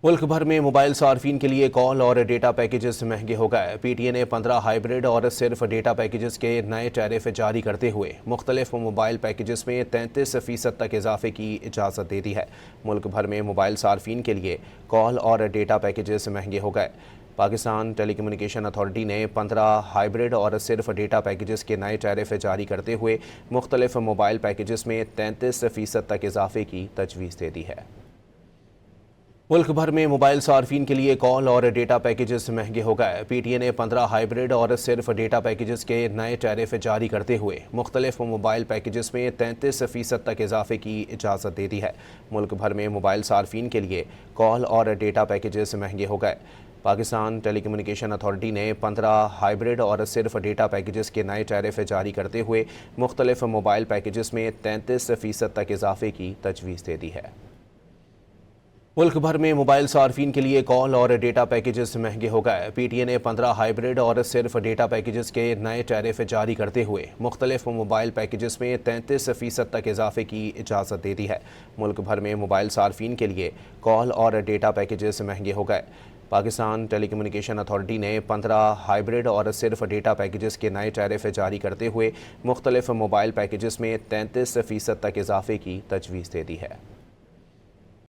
मुल्क भर में मोबाइल सार्फिन के लिए कॉल और डेटा पैकेजेस महंगे हो गए। पीटीए ने 15 हाइब्रिड और सिर्फ डेटा पैकेजेस के नए टैरिफ जारी करते हुए मुख्तलिफ मोबाइल पैकेजेस में 33% तक इजाफे की इजाज़त दे दी है। मुल्क भर में मोबाइल सार्फिन के लिए कॉल और डेटा पैकेजेस महंगे हो गए। पाकिस्तान टेलीकम्युनिकेशन अथॉरिटी ने 15 हाइब्रिड और सिर्फ डेटा पैकेजेस के नए टैरिफ जारी करते हुए मुख्तलिफ मोबाइल पैकेजेस में 33% तक इजाफे की तजवीज़ दे दी है। मुल्क भर में मोबाइल सार्फिन के लिए कॉल और डेटा पैकेजेस महंगे हो गए। पीटीए ने 15 हाइब्रिड और सिर्फ डेटा पैकेजेस के नए टैरिफ जारी करते हुए मुख्तलिफ मोबाइल पैकेजेस में 33% तक इजाफे की इजाज़त दे दी है। मुल्क भर में मोबाइल सार्फिन के लिए कॉल और डेटा पैकेजेस महंगे हो गए। पाकिस्तान टेलीकम्युनिकेशन अथॉरिटी ने 15 हाइब्रिड और सिर्फ डेटा पैकेजेस के नए टैरिफ जारी करते हुए मुख्तलिफ मोबाइल पैकेजेस में 33% तक इजाफे की तजवीज़ दे दी है। मुल्क भर में मोबाइल सार्फिन के लिए कॉल और डेटा पैकेजेस महंगे हो गए। पीटीए ने 15 हाइब्रिड और सिर्फ डेटा पैकेजेस के नए टैरिफ जारी करते हुए मुख्तलिफ मोबाइल पैकेजेस में 33% तक इजाफे की इजाज़त दे दी है। मुल्क भर में मोबाइल सार्फिन के लिए कॉल और डेटा पैकेजेस महंगे हो गए। पाकिस्तान टेलीकम्युनिकेशन अथॉरिटी ने 15 हाइब्रिड और सिर्फ डेटा पैकेजेस के नए टैरिफ जारी करते हुए मुख्तलिफ मोबाइल पैकेजेस में 33% तक इजाफे की तजवीज़ दे दी है।